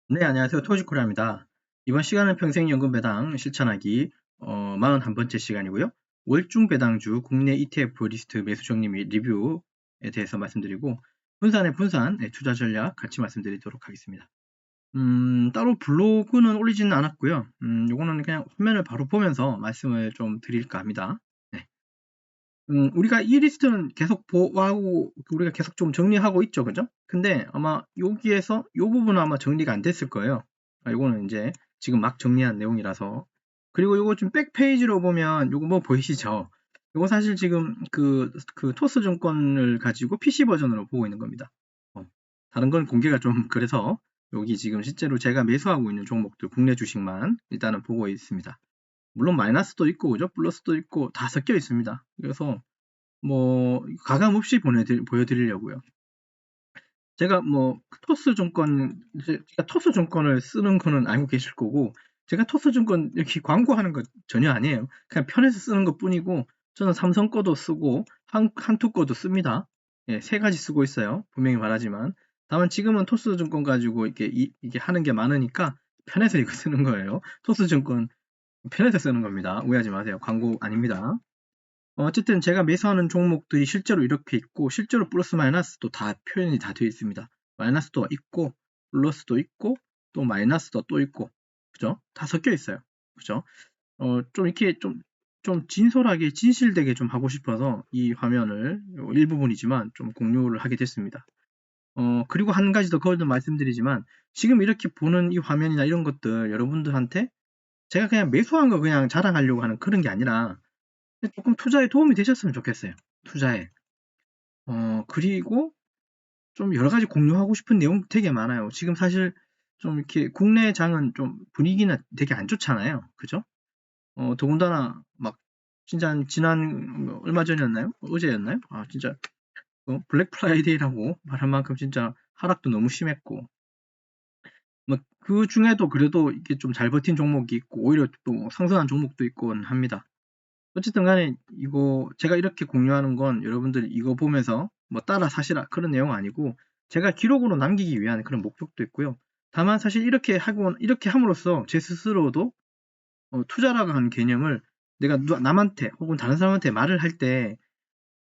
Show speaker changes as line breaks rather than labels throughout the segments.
네, 안녕하세요. 토지코리아입니다. 이번 시간은 평생연금 배당 실천하기 41번째 시간이고요. 월중 배당주 국내 ETF 리스트 매수 정리 및 리뷰에 대해서 말씀드리고 분산의 분산 투자 전략 같이 말씀드리도록 하겠습니다. 따로 블로그는 올리지는 않았고요. 요거는 그냥 화면을 바로 보면서 말씀을 좀 드릴까 합니다. 네. 우리가 이 리스트는 계속 보고 우리가 계속 좀 정리하고 있죠, 그죠? 근데 아마 여기에서 이 부분은 아마 정리가 안 됐을 거예요. 요거는 이제 지금 막 정리한 내용이라서. 그리고 요거 좀 백페이지로 보면 요거 뭐 보이시죠? 요거 사실 지금 그 토스 증권을 가지고 PC 버전으로 보고 있는 겁니다. 다른 건 공개가 좀 그래서 여기 지금 실제로 제가 매수하고 있는 종목들 국내 주식만 일단은 보고 있습니다. 물론 마이너스도 있고 그죠? 플러스도 있고 다 섞여 있습니다. 그래서 뭐 가감 없이 보여드리려고요. 제가 뭐 토스 증권 제가 토스 증권을 쓰는 거는 알고 계실 거고 제가 토스 증권 이렇게 광고하는 거 전혀 아니에요. 그냥 편해서 쓰는 것 뿐이고 저는 삼성 거도 쓰고 한투 거도 씁니다. 예, 세 가지 쓰고 있어요. 분명히 말하지만 다만 지금은 토스 증권 가지고 이게 하는 게 많으니까 편해서 이거 쓰는 거예요. 토스 증권 편해서 쓰는 겁니다. 오해하지 마세요. 광고 아닙니다. 어쨌든 제가 매수하는 종목들이 실제로 이렇게 있고 실제로 플러스 마이너스도 다 표현이 다 되어 있습니다. 마이너스도 있고 플러스도 있고 또 마이너스도 또 있고 그죠? 다 섞여 있어요. 그죠? 좀 이렇게 좀 진솔하게 진실되게 좀 하고 싶어서 이 화면을 일부분이지만 좀 공유를 하게 됐습니다. 그리고 한 가지 더 그걸 좀 말씀드리지만 지금 이렇게 보는 이 화면이나 이런 것들 여러분들한테 제가 그냥 매수한 거 그냥 자랑하려고 하는 그런 게 아니라 조금 투자에 도움이 되셨으면 좋겠어요. 투자에. 그리고 좀 여러 가지 공유하고 싶은 내용 되게 많아요. 지금 사실 좀 이렇게 국내 장은 좀 분위기는 되게 안 좋잖아요. 그죠? 더군다나 막 진짜 지난 얼마 전이었나요? 어제였나요? 아 진짜 블랙 프라이데이라고 말할 만큼 진짜 하락도 너무 심했고 뭐 그 중에도 그래도 이게 좀 잘 버틴 종목이 있고 오히려 또 상승한 종목도 있곤 합니다. 어쨌든 간에 이거 제가 이렇게 공유하는 건 여러분들이 이거 보면서 뭐 따라 사시라 그런 내용 아니고 제가 기록으로 남기기 위한 그런 목적도 있고요. 다만 사실 이렇게 함으로써 제 스스로도 투자라고 하는 개념을 내가 남한테 혹은 다른 사람한테 말을 할 때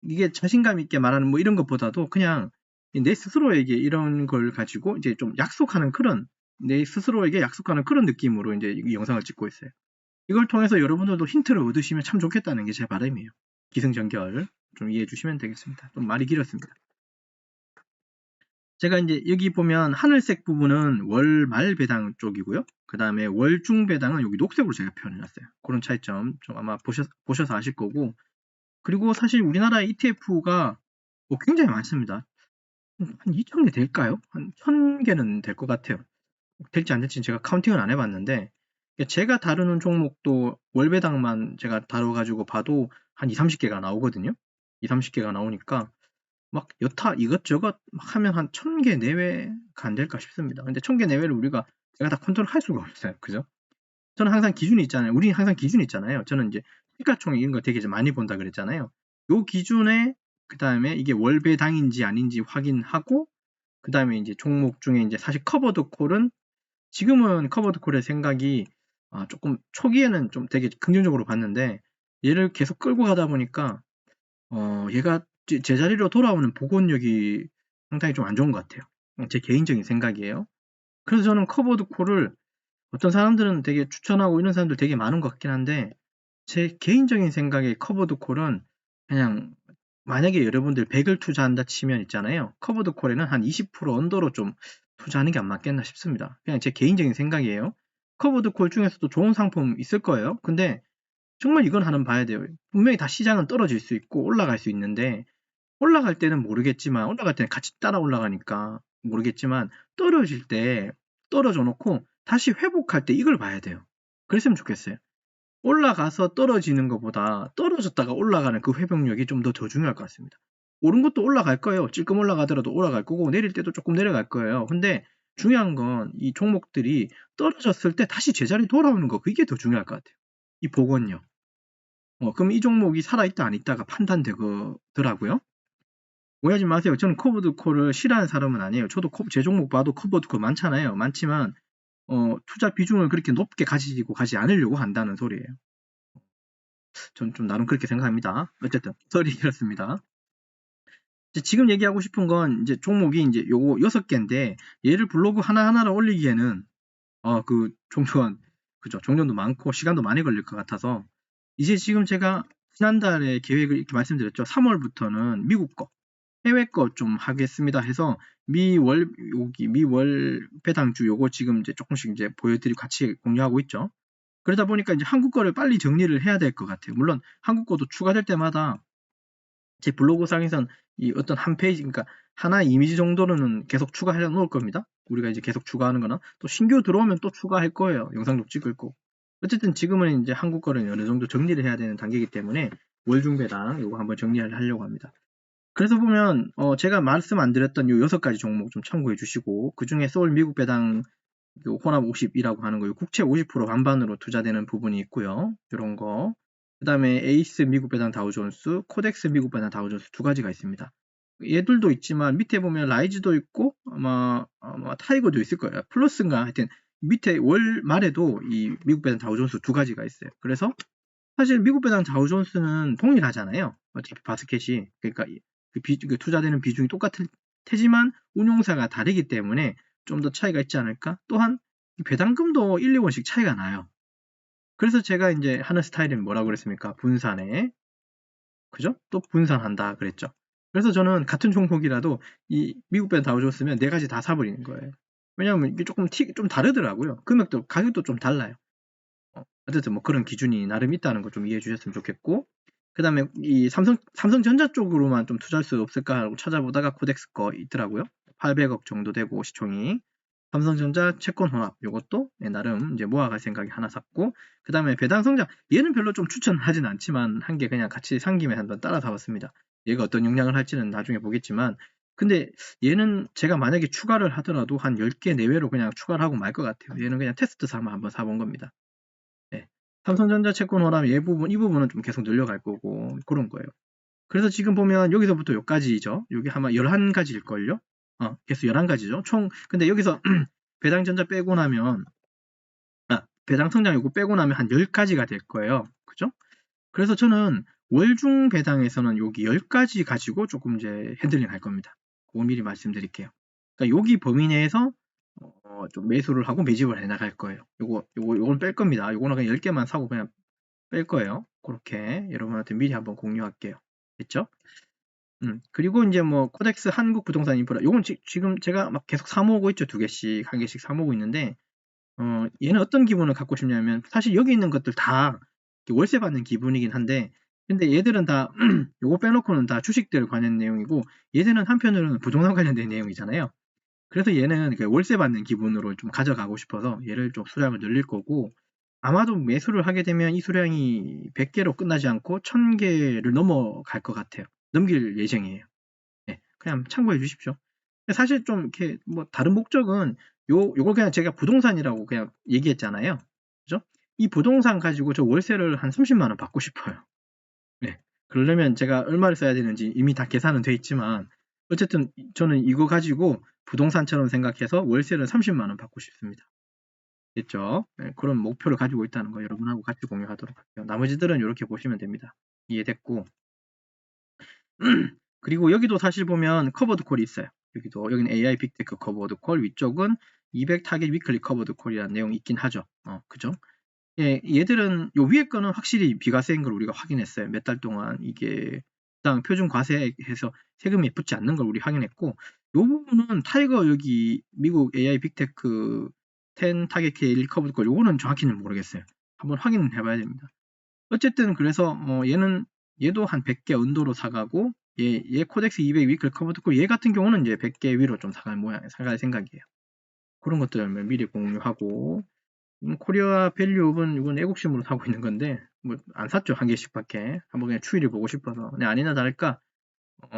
이게 자신감 있게 말하는 뭐 이런 것보다도 그냥 내 스스로에게 이런 걸 가지고 이제 좀 약속하는 그런 내 스스로에게 약속하는 그런 느낌으로 이제 이 영상을 찍고 있어요. 이걸 통해서 여러분들도 힌트를 얻으시면 참 좋겠다는 게 제 바람이에요. 기승전결 좀 이해해 주시면 되겠습니다. 좀 말이 길었습니다. 제가 이제 여기 보면 하늘색 부분은 월 말 배당 쪽이고요. 그 다음에 월중 배당은 여기 녹색으로 제가 표현해놨어요. 그런 차이점 좀 아마 보셔서 아실 거고. 그리고 사실 우리나라 ETF가 뭐 굉장히 많습니다. 한 2,000개 될까요? 한 1,000개는 될 것 같아요. 될지 안 될지는 제가 카운팅을 안 해봤는데 제가 다루는 종목도 월배당만 제가 다뤄가지고 봐도 한 2, 30개가 나오거든요. 2, 30개가 나오니까 막 여타 이것저것 막 하면 한 1,000개 내외가 안 될까 싶습니다. 근데 1,000개 내외를 우리가 제가 다 컨트롤할 수가 없어요. 그죠? 저는 항상 기준이 있잖아요. 우리는 항상 기준이 있잖아요. 저는 이제 시가총 이런 거 되게 많이 본다 그랬잖아요. 요 기준에 그 다음에 이게 월배당인지 아닌지 확인하고 그 다음에 이제 종목 중에 이제 사실 커버드 콜은 지금은 커버드 콜의 생각이 조금 초기에는 좀 되게 긍정적으로 봤는데 얘를 계속 끌고 가다 보니까 얘가 제자리로 돌아오는 복원력이 상당히 좀 안 좋은 것 같아요. 제 개인적인 생각이에요. 그래서 저는 커버드 콜을 어떤 사람들은 되게 추천하고 이런 사람들 되게 많은 것 같긴 한데 제 개인적인 생각에 커버드 콜은 그냥 만약에 여러분들 100을 투자한다 치면 있잖아요. 커버드 콜에는 한 20% 언더로 좀 투자하는 게 안 맞겠나 싶습니다. 그냥 제 개인적인 생각이에요. 커버드 콜 중에서도 좋은 상품 있을 거예요. 근데 정말 이건 하나 봐야 돼요. 분명히 다 시장은 떨어질 수 있고 올라갈 수 있는데 올라갈 때는 모르겠지만 올라갈 때는 같이 따라 올라가니까 모르겠지만 떨어질 때 떨어져 놓고 다시 회복할 때 이걸 봐야 돼요. 그랬으면 좋겠어요. 올라가서 떨어지는 것보다 떨어졌다가 올라가는 그 회복력이 좀 더 중요할 것 같습니다. 오른 것도 올라갈 거예요. 찔끔 올라가더라도 올라갈 거고 내릴 때도 조금 내려갈 거예요. 근데 중요한 건 이 종목들이 떨어졌을 때 다시 제자리 돌아오는 거 그게 더 중요할 것 같아요. 이 복원력. 그럼 이 종목이 살아있다 안 있다가 판단되더라고요. 오해하지 마세요. 저는 커버드 콜을 싫어하는 사람은 아니에요. 저도 제 종목 봐도 커버드 콜 많잖아요. 많지만 투자 비중을 그렇게 높게 가지고 가지 않으려고 한다는 소리예요. 전 좀 나름 그렇게 생각합니다. 어쨌든 소리 길었습니다. 지금 얘기하고 싶은 건 이제 종목이 이제 요거 6개인데 얘를 블로그 하나하나를 올리기에는 그 종전 그죠. 종전도 많고 시간도 많이 걸릴 것 같아서 이제 지금 제가 지난달에 계획을 이렇게 말씀드렸죠. 3월부터는 미국 거, 해외 거 좀 하겠습니다 해서 미월 배당주 요거 지금 이제 조금씩 이제 보여드리고 같이 공유하고 있죠. 그러다 보니까 이제 한국 거를 빨리 정리를 해야 될 것 같아요. 물론 한국 거도 추가될 때마다 제 블로그 상에선 이 어떤 한 페이지, 그러니까 하나 이미지 정도는 계속 추가해 놓을 겁니다. 우리가 이제 계속 추가하는 거나 또 신규 들어오면 또 추가할 거예요. 영상도 찍을 거고. 어쨌든 지금은 이제 한국 거를 어느 정도 정리를 해야 되는 단계이기 때문에 월중배당 요거 한번 정리를 하려고 합니다. 그래서 보면 제가 말씀 안 드렸던 요 6가지 종목 좀 참고해 주시고 그중에 서울 미국 배당 요 혼합 50이라고 하는 거, 요 국채 50% 반반으로 투자되는 부분이 있고요. 이런 거. 그 다음에 에이스 미국 배당 다우존스, 코덱스 미국 배당 다우존스 두 가지가 있습니다. 얘들도 있지만 밑에 보면 라이즈도 있고 아마 타이거도 있을 거예요. 플러스인가 하여튼 밑에 월 말에도 이 미국 배당 다우존스 두 가지가 있어요. 그래서 사실 미국 배당 다우존스는 동일하잖아요. 어차피 바스켓이 그러니까 그 투자되는 비중이 똑같을 테지만 운용사가 다르기 때문에 좀 더 차이가 있지 않을까? 또한 배당금도 1, 2원씩 차이가 나요. 그래서 제가 이제 하는 스타일은 뭐라고 그랬습니까? 분산에. 그죠? 또 분산한다 그랬죠. 그래서 저는 같은 종목이라도 이 미국 배당 다우존스면 4가지 다 사버리는 거예요. 왜냐하면 이게 좀 다르더라고요. 금액도, 가격도 좀 달라요. 어쨌든 뭐 그런 기준이 나름 있다는 거 좀 이해해 주셨으면 좋겠고, 그 다음에 이 삼성전자 쪽으로만 좀 투자할 수 없을까 하고 찾아보다가 코덱스 거 있더라고요. 800억 정도 되고 시총이. 삼성전자 채권 혼합 요것도 나름 이제 모아갈 생각이 하나 샀고, 그 다음에 배당 성장 얘는 별로 좀 추천하진 않지만 한 개 그냥 같이 산 김에 한번 따라 사봤습니다. 얘가 어떤 영향을 할지는 나중에 보겠지만, 근데 얘는 제가 만약에 추가를 하더라도 한 10개 내외로 그냥 추가를 하고 말 것 같아요. 얘는 그냥 테스트 삼아 한번 사본 겁니다. 네. 삼성전자 채권 혼합 이 부분은 좀 계속 늘려갈 거고 그런 거예요. 그래서 지금 보면 여기서부터 여기까지죠. 여기 아마 11가지일걸요. 계속 11가지죠. 총 근데 여기서 배당전자 빼고 나면 배당 성장 요거 빼고 나면 한 10가지가 될 거예요. 그죠? 그래서 저는 월중 배당에서는 여기 10가지 가지고 조금 이제 핸들링 할 겁니다. 그거 미리 말씀드릴게요. 그러니까 여기 범위 내에서 좀 매수를 하고 매집을 해 나갈 거예요. 요건 뺄 겁니다. 요거는 그냥 10개만 사고 그냥 뺄 거예요. 그렇게 여러분한테 미리 한번 공유할게요. 됐죠? 그리고 이제 뭐 코덱스 한국 부동산 인프라 요건 지금 제가 막 계속 사 모으고 있죠. 2개씩, 1개씩 사 모으고 있는데 얘는 어떤 기분을 갖고 싶냐면 사실 여기 있는 것들 다 월세 받는 기분이긴 한데 근데 얘들은 다 요거 빼놓고는 다 주식들 관련 내용이고 얘들은 한편으로는 부동산 관련된 내용이잖아요. 그래서 얘는 월세 받는 기분으로 좀 가져가고 싶어서 얘를 좀 수량을 늘릴 거고 아마도 매수를 하게 되면 이 수량이 100개로 끝나지 않고 1000개를 넘어갈 것 같아요. 넘길 예정이에요. 네, 그냥 참고해 주십시오. 사실 좀 이렇게 뭐 다른 목적은 요걸 그냥 제가 부동산이라고 그냥 얘기했잖아요. 그죠? 이 부동산 가지고 저 월세를 한 30만 원 받고 싶어요. 네. 그러려면 제가 얼마를 써야 되는지 이미 다 계산은 돼 있지만 어쨌든 저는 이거 가지고 부동산처럼 생각해서 월세를 30만 원 받고 싶습니다. 됐죠? 네, 그런 목표를 가지고 있다는 거 여러분하고 같이 공유하도록 할게요. 나머지들은 이렇게 보시면 됩니다. 이해됐고 그리고 여기도 사실 보면 커버드 콜이 있어요. 여기는 AI 빅테크 커버드 콜, 위쪽은 200 타겟 위클리 커버드 콜이라는 내용이 있긴 하죠. 그죠? 예, 얘들은 요 위에 거는 확실히 비과세인 걸 우리가 확인했어요. 몇 달 동안 이게 표준 과세해서 세금이 붙지 않는 걸 우리 확인했고, 요 부분은 타이거 여기 미국 AI 빅테크 10 타겟 K1 커버드 콜 요거는 정확히는 모르겠어요. 한번 확인해 봐야 됩니다. 어쨌든 그래서 얘도 한 100개 언더로 사가고 얘 코덱스 200 위클 커버드 콜 얘 같은 경우는 이제 100개 위로 좀 사갈 생각이에요. 그런 것들 미리 공유하고 코리아 밸류업은 이건 애국심으로 사고 있는 건데 뭐 안 샀죠. 1개씩밖에 한번 그냥 추이를 보고 싶어서 근데 아니나 다를까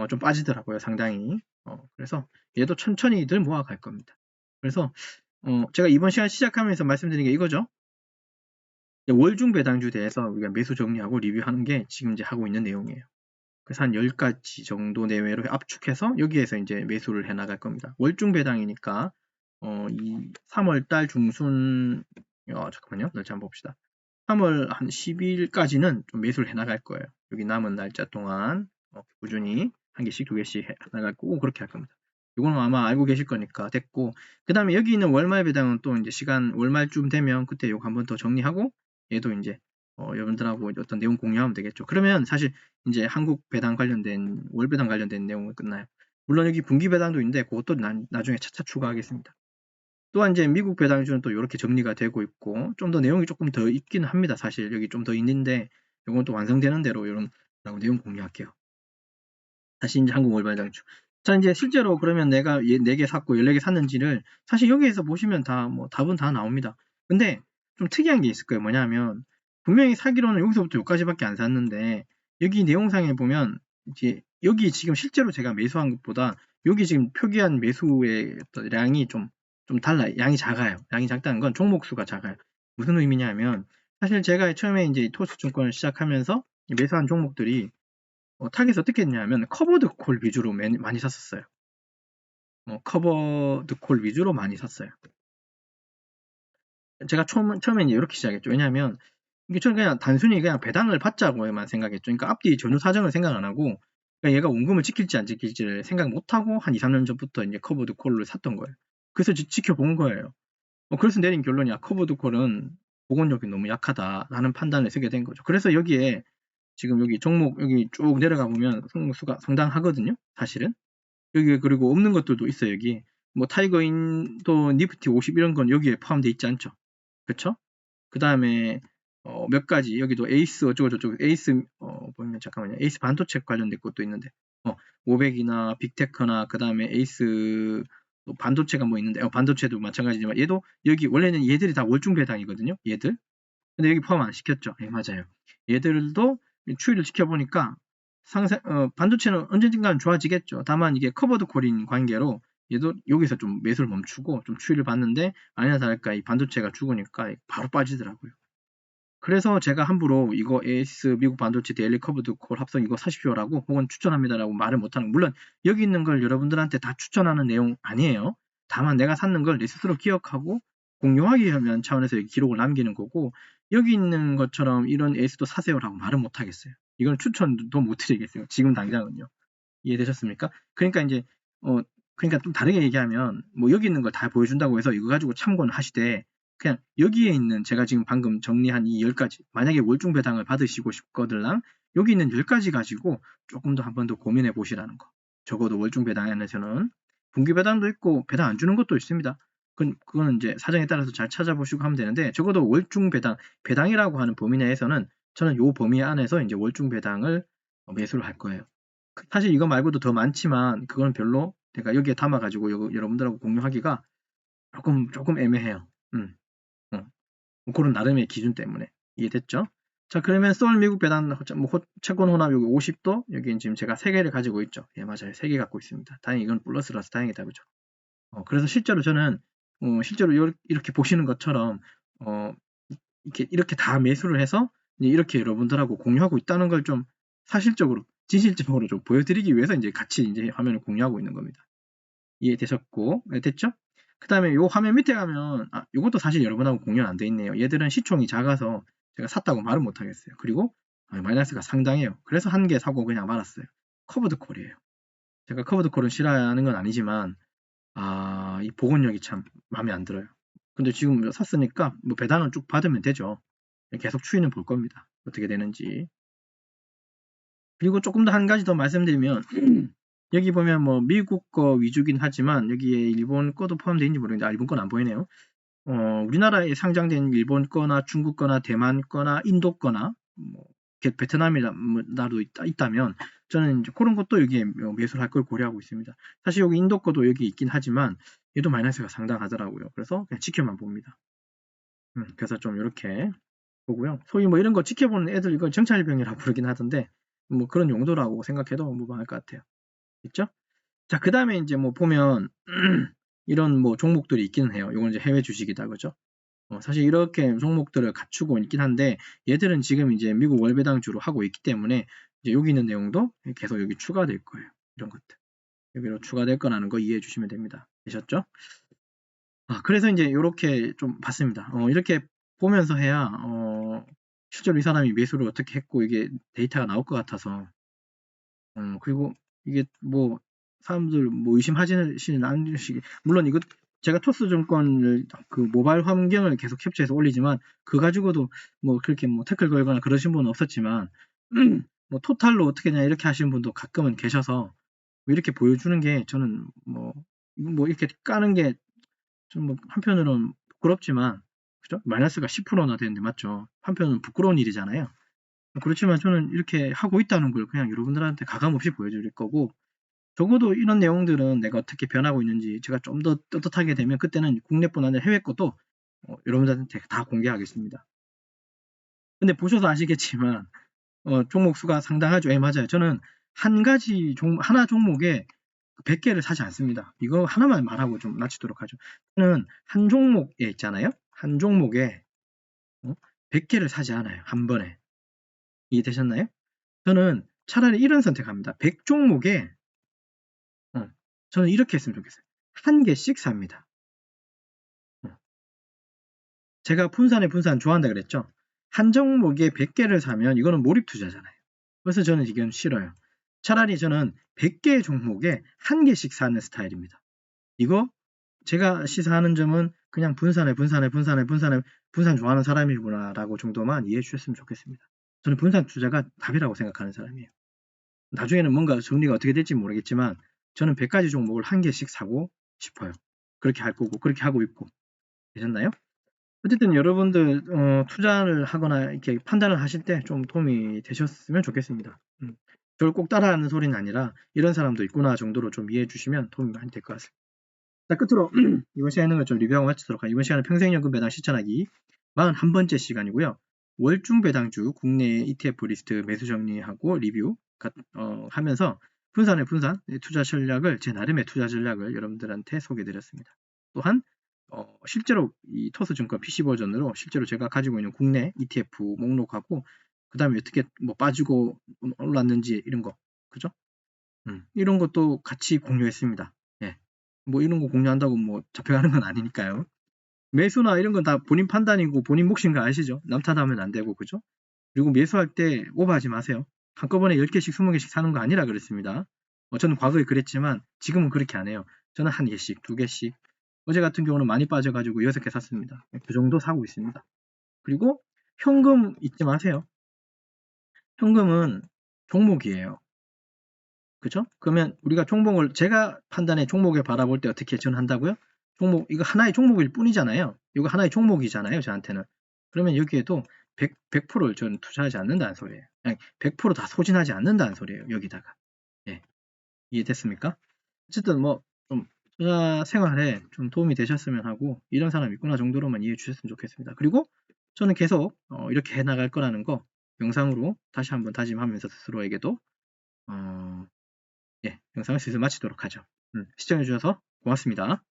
좀 빠지더라고요. 상당히 그래서 얘도 천천히들 모아갈 겁니다. 그래서 제가 이번 시간 시작하면서 말씀드린 게 이거죠. 월중 배당주 대해서 우리가 매수 정리하고 리뷰하는 게 지금 이제 하고 있는 내용이에요. 그래서 한 10가지 정도 내외로 압축해서 여기에서 이제 매수를 해 나갈 겁니다. 월중 배당이니까 이 3월달 중순, 잠깐만요. 날짜 한번 봅시다. 3월 한 10일까지는 좀 매수를 해나갈 거예요. 여기 남은 날짜 동안 꾸준히 한 개씩, 두 개씩 해나갈 거고, 그렇게 할 겁니다. 이거는 아마 알고 계실 거니까 됐고, 그 다음에 여기 있는 월말 배당은 또 이제 시간 월말쯤 되면 그때 요거 한번 더 정리하고, 얘도 이제 여러분들하고 어떤 내용 공유하면 되겠죠. 그러면 사실 이제 한국 배당 관련된, 월 배당 관련된 내용은 끝나요. 물론 여기 분기 배당도 있는데 그것도 나중에 차차 추가하겠습니다. 또한 이제 미국 배당주는 또 이렇게 정리가 되고 있고, 좀 더 내용이 조금 더 있기는 합니다. 사실 여기 좀 더 있는데, 이건 또 완성되는 대로 이런 내용 공유할게요. 다시 이제 한국 월배당주. 자, 이제 실제로 그러면 내가 4개 샀고 14개 샀는지를 사실 여기에서 보시면 다 답은 다 나옵니다. 근데 좀 특이한 게 있을 거예요. 뭐냐면 분명히 사기로는 여기서부터 여기까지밖에 안 샀는데, 여기 내용상에 보면 이제 여기 지금 실제로 제가 매수한 것보다 여기 지금 표기한 매수의 어떤 량이 좀 달라요. 양이 작아요. 양이 작다는 건 종목 수가 작아요. 무슨 의미냐면, 사실 제가 처음에 이제 토스증권을 시작하면서 매수한 종목들이 타겟 어떻게 했냐면 커버드 콜 위주로 많이 샀었어요. 커버드 콜 위주로 많이 샀어요. 제가 처음에 이렇게 시작했죠. 왜냐하면 이게 저는 그냥 단순히 그냥 배당을 받자고만 생각했죠. 그러니까 앞뒤 전후 사정을 생각 안 하고, 그러니까 얘가 원금을 지킬지 안 지킬지를 생각 못 하고 한 2, 3년 전부터 이제 커버드 콜을 샀던 거예요. 그래서 지켜본 거예요. 그래서 내린 결론이 커버드 콜은 복원력이 너무 약하다라는 판단을 쓰게 된 거죠. 그래서 여기에 지금 여기 종목 여기 쭉 내려가 보면 수가 상당하거든요. 사실은. 여기 그리고 없는 것들도 있어요. 여기 뭐 타이거인 또 니프티 50 이런 건 여기에 포함되어 있지 않죠. 그렇죠? 그 다음에 몇 가지 여기도 에이스 어쩌고 저쩌고 에이스 보면 잠깐만요. 에이스 반도체 관련된 것도 있는데 500이나 빅테크나 그 다음에 에이스 반도체가 뭐 있는데 반도체도 마찬가지지만 얘도 여기 원래는 얘들이 다 월중 배당이거든요. 얘들. 근데 여기 포함 안 시켰죠. 예, 맞아요. 얘들도 추이를 지켜보니까 반도체는 언젠가는 좋아지겠죠. 다만 이게 커버드 콜인 관계로 얘도 여기서 좀 매수를 멈추고 좀 추이를 봤는데, 아니나 다를까 이 반도체가 죽으니까 바로 빠지더라고요. 그래서 제가 함부로 이거 AS 미국 반도체 데일리 커버드 콜 합성 이거 사십시오라고 혹은 추천합니다라고 말을 못하는, 물론 여기 있는 걸 여러분들한테 다 추천하는 내용 아니에요. 다만 내가 샀는 걸 내 스스로 기억하고 공유하기 위한 차원에서 기록을 남기는 거고, 여기 있는 것처럼 이런 AS도 사세요라고 말은 못하겠어요. 이건 추천도 못 드리겠어요. 지금 당장은요. 이해되셨습니까? 그러니까 이제 그러니까 좀 다르게 얘기하면 뭐 여기 있는 걸 다 보여준다고 해서 이거 가지고 참고는 하시되, 그냥 여기에 있는 제가 지금 방금 정리한 이 10가지, 만약에 월중 배당을 받으시고 싶거들랑 여기 있는 10가지 가지고 조금 더 한 번 더 고민해 보시라는 거. 적어도 월중 배당 안에서는 분기 배당도 있고 배당 안 주는 것도 있습니다. 그거는 이제 사정에 따라서 잘 찾아보시고 하면 되는데, 적어도 월중 배당이라고 하는 범위 내에서는 저는 요 범위 안에서 이제 월중 배당을 매수를 할 거예요. 사실 이거 말고도 더 많지만 그건 별로 제가 여기에 담아가지고 여러분들하고 공유하기가 조금 애매해요. 그런 나름의 기준 때문에. 이해됐죠? 자, 그러면 서울 미국 배당 뭐 채권 혼합 여기 50도, 여기 지금 제가 3개를 가지고 있죠. 예, 맞아요. 3개 갖고 있습니다. 다행히 이건 플러스라서 다행이다, 그죠? 그래서 실제로 저는 실제로 이렇게 보시는 것처럼 이렇게 다 매수를 해서 이렇게 여러분들하고 공유하고 있다는 걸 좀 사실적으로, 진실적으로 좀 보여드리기 위해서 이제 같이 이제 화면을 공유하고 있는 겁니다. 이해되셨고, 네, 됐죠? 그 다음에 요 화면 밑에 가면, 요것도 사실 여러분하고 공유는 안 돼 있네요. 얘들은 시총이 작아서 제가 샀다고 말은 못 하겠어요. 그리고 마이너스가 상당해요. 그래서 한 개 사고 그냥 말았어요. 커브드 콜이에요. 제가 커브드 콜은 싫어하는 건 아니지만, 이 복원력이 참 마음에 안 들어요. 근데 지금 샀으니까 뭐 배당은 쭉 받으면 되죠. 계속 추이는 볼 겁니다. 어떻게 되는지. 그리고 조금 더 한 가지 더 말씀드리면, 여기 보면 뭐 미국 거 위주긴 하지만 여기에 일본 거도 포함되어 있는지 모르겠는데, 일본 건 안 보이네요. 우리나라에 상장된 일본 거나 중국 거나 대만 거나 인도 거나 뭐 베트남이나도 있다면 저는 이제 그런 것도 여기에 매수를 할 걸 고려하고 있습니다. 사실 여기 인도 거도 여기 있긴 하지만 얘도 마이너스가 상당하더라고요. 그래서 그냥 지켜만 봅니다. 그래서 좀 이렇게 보고요. 소위 뭐 이런 거 지켜보는 애들 이거 정찰병이라고 부르긴 하던데, 뭐 그런 용도라고 생각해도 무방할 것 같아요. 있죠? 자, 그 다음에 이제 뭐 보면 이런 뭐 종목들이 있기는 해요. 이건 이제 해외 주식이다, 그죠? 사실 이렇게 종목들을 갖추고 있긴 한데, 얘들은 지금 이제 미국 월배당주로 하고 있기 때문에 이제 여기 있는 내용도 계속 여기 추가될 거예요. 이런 것들 여기로 추가될 거라는 거 이해해 주시면 됩니다. 되셨죠? 그래서 이제 이렇게 좀 봤습니다. 이렇게 보면서 해야 실제로 이 사람이 매수를 어떻게 했고 이게 데이터가 나올 것 같아서 그리고 이게 뭐 사람들 뭐 의심하시는 않으시기 물론 이거 제가 토스증권을 그 모바일 환경을 계속 캡처해서 올리지만 그 가지고도 뭐 그렇게 뭐 태클 걸거나 그러신 분은 없었지만 뭐 토탈로 어떻게냐 이렇게 하시는 분도 가끔은 계셔서 이렇게 보여주는 게 저는 뭐 이렇게 까는 게 좀 뭐 한편으로는 부끄럽지만 그죠? 마이너스가 10%나 되는데 맞죠? 한편으로는 부끄러운 일이잖아요. 그렇지만 저는 이렇게 하고 있다는 걸 그냥 여러분들한테 가감없이 보여드릴 거고 적어도 이런 내용들은 내가 어떻게 변하고 있는지 제가 좀 더 떳떳하게 되면 그때는 국내뿐 아니라 해외 것도 여러분들한테 다 공개하겠습니다. 근데 보셔서 아시겠지만 종목 수가 상당하죠. 예, 맞아요. 저는 한 가지 하나 종목에 100개를 사지 않습니다. 이거 하나만 말하고 좀 낮추도록 하죠. 저는 한 종목에 있잖아요. 한 종목에 100개를 사지 않아요. 한 번에. 이해되셨나요? 저는 차라리 이런 선택합니다. 100종목에 저는 이렇게 했으면 좋겠어요. 한 개씩 삽니다. 제가 분산 좋아한다 그랬죠? 한 종목에 100개를 사면 이거는 몰입 투자잖아요. 그래서 저는 이건 싫어요. 차라리 저는 100개의 종목에 한 개씩 사는 스타일입니다. 이거 제가 시사하는 점은 그냥 분산 좋아하는 사람이구나 라고 정도만 이해해 주셨으면 좋겠습니다. 저는 분산 투자가 답이라고 생각하는 사람이에요. 나중에는 뭔가 정리가 어떻게 될지 모르겠지만 저는 100가지 종목을 한 개씩 사고 싶어요. 그렇게 할 거고 그렇게 하고 있고 되셨나요? 어쨌든 여러분들 투자를 하거나 이렇게 판단을 하실 때 좀 도움이 되셨으면 좋겠습니다. 저를 꼭 따라하는 소리는 아니라 이런 사람도 있구나 정도로 좀 이해해 주시면 도움이 많이 될 것 같습니다. 자, 끝으로 이번 시간은 좀 리뷰하고 마치도록 하겠습니다. 이번 시간은 평생연금 배당 실천하기 41번째 시간이고요. 월중 배당주 국내 ETF 리스트 매수 정리하고 리뷰 하면서 분산 투자 전략을 제 나름의 투자 전략을 여러분들한테 소개해드렸습니다. 또한 실제로 이 토스증권 PC 버전으로 실제로 제가 가지고 있는 국내 ETF 목록하고 그 다음에 어떻게 뭐 빠지고 올랐는지 이런 거 그죠? 이런 것도 같이 공유했습니다. 예. 뭐 이런 거 공유한다고 뭐 잡혀가는 건 아니니까요. 매수나 이런 건 다 본인 판단이고 본인 몫인 거 아시죠? 남 탓하면 안 되고 그죠? 그리고 매수할 때 오버하지 마세요. 한꺼번에 10개씩 20개씩 사는 거 아니라 그랬습니다. 저는 과거에 그랬지만 지금은 그렇게 안 해요. 저는 한 개씩 2개씩 어제 같은 경우는 많이 빠져가지고 6개 샀습니다. 그 정도 사고 있습니다. 그리고 현금 잊지 마세요. 현금은 종목이에요. 그죠? 그러면 우리가 종목을 제가 판단해 종목을 바라볼 때 어떻게 저는 한다고요? 종목 이거 하나의 종목일 뿐이잖아요. 이거 하나의 종목이잖아요. 저한테는. 그러면 여기에도 100%를 저는 투자하지 않는다는 소리예요. 아니, 100%다 소진하지 않는다는 소리예요. 여기다가. 예. 이해됐습니까? 어쨌든 뭐 좀 투자 생활에 좀 도움이 되셨으면 하고 이런 사람 있구나 정도로만 이해해 주셨으면 좋겠습니다. 그리고 저는 계속 이렇게 해나갈 거라는 거 영상으로 다시 한번 다짐하면서 스스로에게도 예, 영상을 슬슬 마치도록 하죠. 시청해주셔서 고맙습니다.